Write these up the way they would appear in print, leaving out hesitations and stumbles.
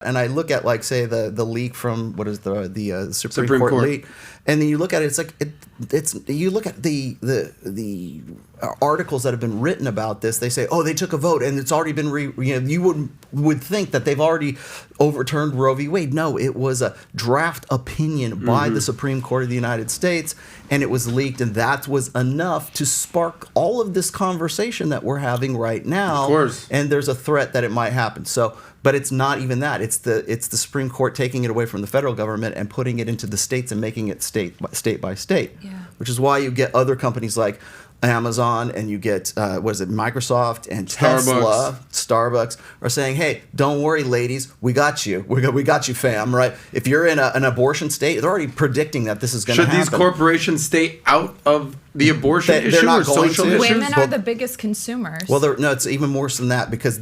And I look at, like, say, the leak from what is the Supreme Court leak, and then you look at it. It's like it's you look at the articles that have been written about this. They say, oh, they took a vote and it's already been you would think that they've already overturned Roe v. Wade. No, it was a draft opinion by the Supreme Court of the United States, and it was leaked, and that was enough to spark all of this conversation that we're having right now. Of course. And there's a threat that it might happen. So. But it's not even that. It's the Supreme Court taking it away from the federal government and putting it into the states and making it state by state. Yeah. Which is why you get other companies like Amazon, and you get Microsoft and Tesla, Starbucks are saying, hey, don't worry, ladies, we got you. We got you, fam, right? If you're in an abortion state, they're already predicting that this is going to happen. Should these corporations stay out of the abortion issue or social issues? Women are the biggest consumers. Well, no, it's even worse than that, because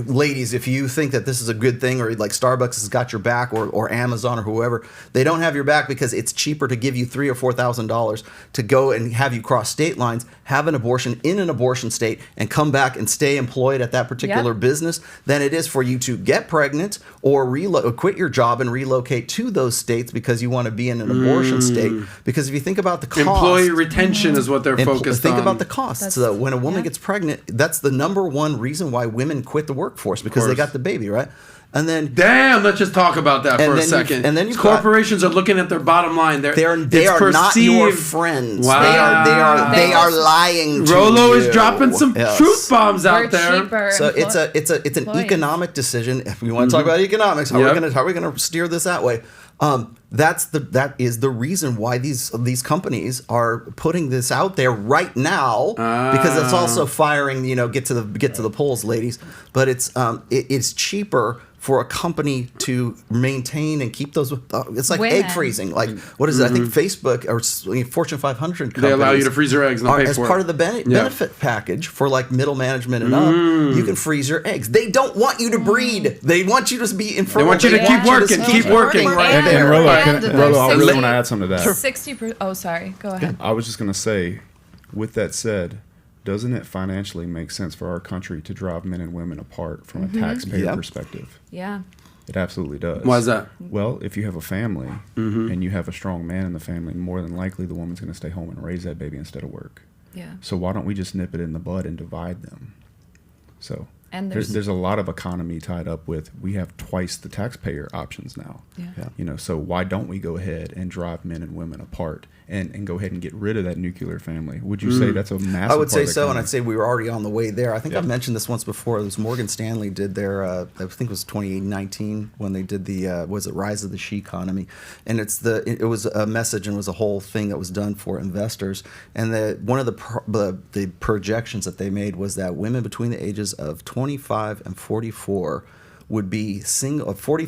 ladies, if you think that this is a good thing, or like Starbucks has got your back, or Amazon or whoever, they don't have your back, because it's cheaper to give you $3,000 or $4,000 to go and have you cross state lines, have an abortion in an abortion state, and come back and stay employed at that particular business than it is for you to get pregnant or quit your job and relocate to those states because you want to be in an abortion state. Because if you think about the cost, employee retention is what they're focused on. Think about the costs. So when a woman gets pregnant, that's the number one reason why women quit the workforce, because they got the baby, right? And then, damn, let's just talk about that for a second. And then corporations are looking at their bottom line. They are not your friends. Wow. They are lying to Rollo you. is dropping some truth bombs out there. Cheaper. So it's an economic decision. If we want to talk about economics, how are we going to steer this that way? That is the reason why these companies are putting this out there right now, because it's also firing. Get to the polls, ladies. But it's cheaper for a company to maintain and keep those. It's like egg freezing. Like, what is it? I think Facebook or Fortune 500 companies, they allow you to freeze your eggs and pay as for part it. of the benefit package for like middle management and up. You can freeze your eggs. They don't want you to breed. They want you to be in front. They want you to keep working. Keep working. Right and Rollo, I really want to add something to that. 60%. Oh, sorry. Go ahead. I was just going to say, with that said, doesn't it financially make sense for our country to drive men and women apart from a taxpayer perspective? Yeah. It absolutely does. Why is that? Well, if you have a family and you have a strong man in the family, more than likely the woman's going to stay home and raise that baby instead of work. Yeah. So why don't we just nip it in the bud and divide them? So and there's a lot of economy tied up with, we have twice the taxpayer options now. Yeah. So why don't we go ahead and drive men and women apart and go ahead and get rid of that nuclear family? Would you say that's a massive? I would say part of so, economy? and I'd say we were already on the way there. I think I've mentioned this once before. It was Morgan Stanley did their, I think it was 2019 when they did the Rise of the She Economy, and it was a message and was a whole thing that was done for investors. And one of the projections that they made was that women between the ages of 25 and 44 would be single. 42%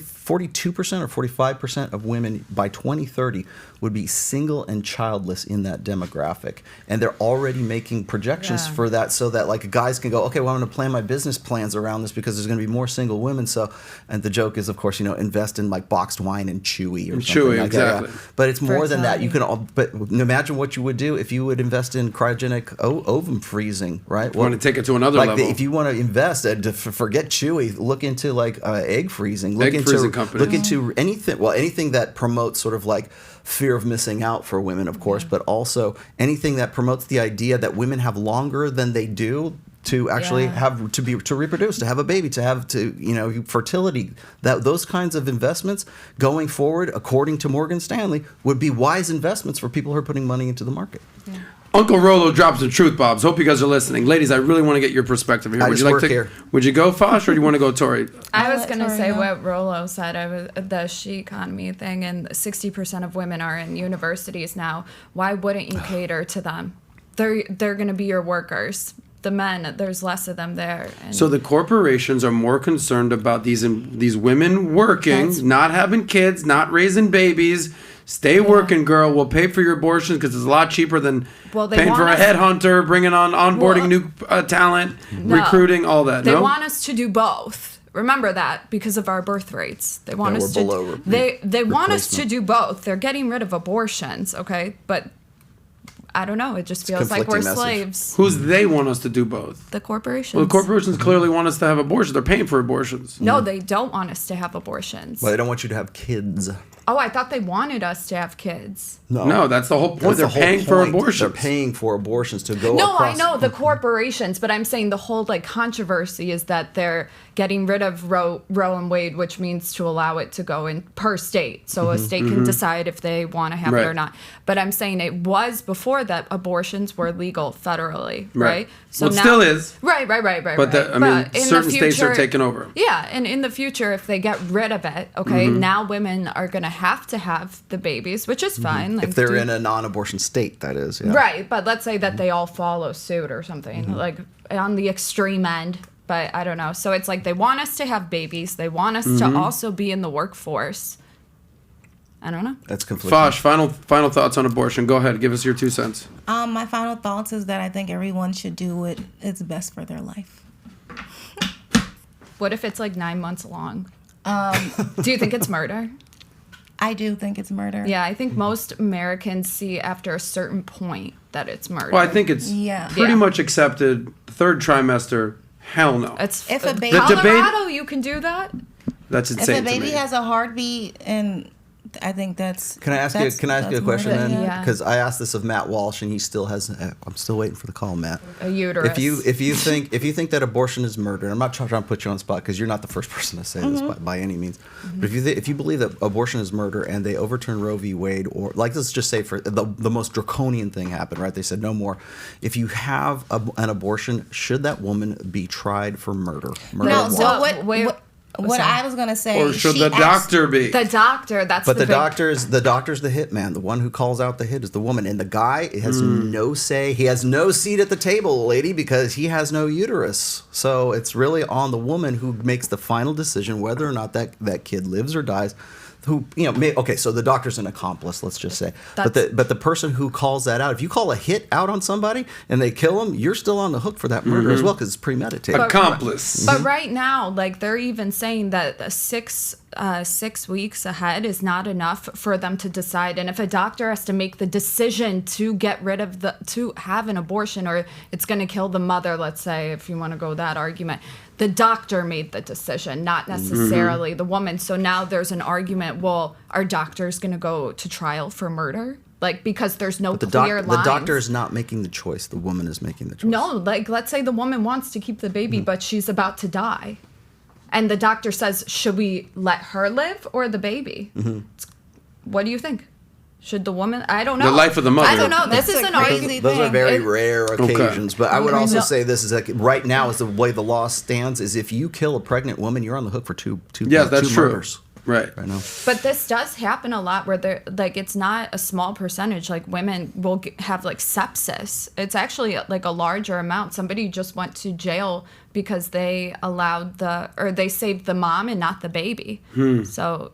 or 45% of women by 2030 would be single and childless in that demographic, and they're already making projections for that, so that like guys can go, okay, well, I'm going to plan my business plans around this because there's going to be more single women. So, and the joke is, of course, invest in like boxed wine and Chewy or something like exactly. that. But it's more than that. You can, but imagine what you would do if you would invest in cryogenic ovum freezing, right? Want to take it to another level. If you want to invest, forget Chewy, look into like egg freezing. Look into anything that promotes sort of like fear of missing out for women, of course, but also anything that promotes the idea that women have longer than they do to actually have to reproduce, to have a baby, to have fertility. Those kinds of investments going forward, according to Morgan Stanley, would be wise investments for people who are putting money into the market. Yeah. Uncle Rollo drops the truth bombs. Hope you guys are listening. Ladies, I really want to get your perspective here. Would you go, Fosh, or do you want to go, Torrie? I was going to say what Rollo said. The she economy thing, and 60% of women are in universities now. Why wouldn't you cater to them? They're going to be your workers. The men, there's less of them there. So the corporations are more concerned about these women working, not having kids, not raising babies. Stay working, girl. We'll pay for your abortions because it's a lot cheaper than paying for a headhunter, bringing on onboarding new talent, recruiting, all that. They want us to do both. Remember that, because of our birth rates. They want us to. They want us to do both. They're getting rid of abortions, okay? But I don't know. It just feels like we're conflicting message. slaves. Who's they want us to do both? The corporations. Well, the corporations clearly want us to have abortions. They're paying for abortions. No, they don't want us to have abortions. Well, they don't want you to have kids. Oh, I thought they wanted us to have kids. No, that's the whole point. That's They're the whole paying for point. abortions. They're paying for abortions to go No, across. I know the corporations, but I'm saying the whole like controversy is that they're getting rid of Roe and Wade, which means to allow it to go in per state. So a state can decide if they want to have it or Right. not. But I'm saying it was before that abortions were legal federally, right? So Well, it still is. Right. But But in certain the states are future- taking over. Yeah, and in the future, if they get rid of it, okay, now women are going to have the babies, which is fine. Like, If they're in a non-abortion state, that is. Yeah. Right, but let's say that they all follow suit or something, like on the extreme end. But I don't know. So it's like they want us to have babies. They want us to also be in the workforce. I don't know. That's conflicting. Fosh, final thoughts on abortion. Go ahead, give us your 2 cents. My final thoughts is that I think everyone should do what is best for their life. What if it's like 9 months long? Do you think it's murder? I do think it's murder. Yeah, I think most Americans see after a certain point that it's murder. Well, I think it's Yeah. pretty Yeah. much accepted. Third trimester, hell no. It's If a baby- Colorado, you can do that. That's If insane a baby to me. has a heartbeat, and I think that's. Can I ask you? Can I ask you a question murder, then? yeah. Because I asked this of Matt Walsh, and he still has. I'm still waiting for the call, Matt. A uterus. If you think that abortion is murder, and I'm not trying to put you on the spot because you're not the first person to say this by any means. But if you believe that abortion is murder and they overturn Roe v. Wade, or like let's just say for the most draconian thing happened, right? They said no more. If you have an abortion, should that woman be tried for murder? Murder No, of so what? what sorry. I was gonna say. Or should she the asked- doctor be? The doctor, that's But the big- doctor's the hitman. The one who calls out the hit is the woman, and the guy has no say. He has no seat at the table, lady, because he has no uterus. So it's really on the woman who makes the final decision whether or not that kid lives or dies. Who okay? So the doctor's an accomplice, let's just say. But the person who calls that out, if you call a hit out on somebody and they kill him, you're still on the hook for that murder as well because it's premeditated. Accomplice. But right now, like they're even saying that 6 weeks ahead is not enough for them to decide. And if a doctor has to make the decision to get rid of to have an abortion, or it's going to kill the mother, let's say, if you want to go that argument, the doctor made the decision, not necessarily the woman. So now there's an argument. Well, are doctors going to go to trial for murder? Like, because there's no clear lines. The doctor is not making the choice. The woman is making the choice. No, like let's say the woman wants to keep the baby, but she's about to die. And the doctor says, should we let her live or the baby? What do you think? Should the woman? I don't know. The life of the mother. I don't know. This That's is a an crazy argument. Those are thing. very It- rare occasions, but I would also No. say this is like right now is the way the law stands is if you kill a pregnant woman, you're on the hook for two Yeah, that's two true. murders Right. right now. But this does happen a lot where they're like, it's not a small percentage. Like women will have like sepsis. It's actually like a larger amount. Somebody just went to jail because they allowed they saved the mom and not the baby. So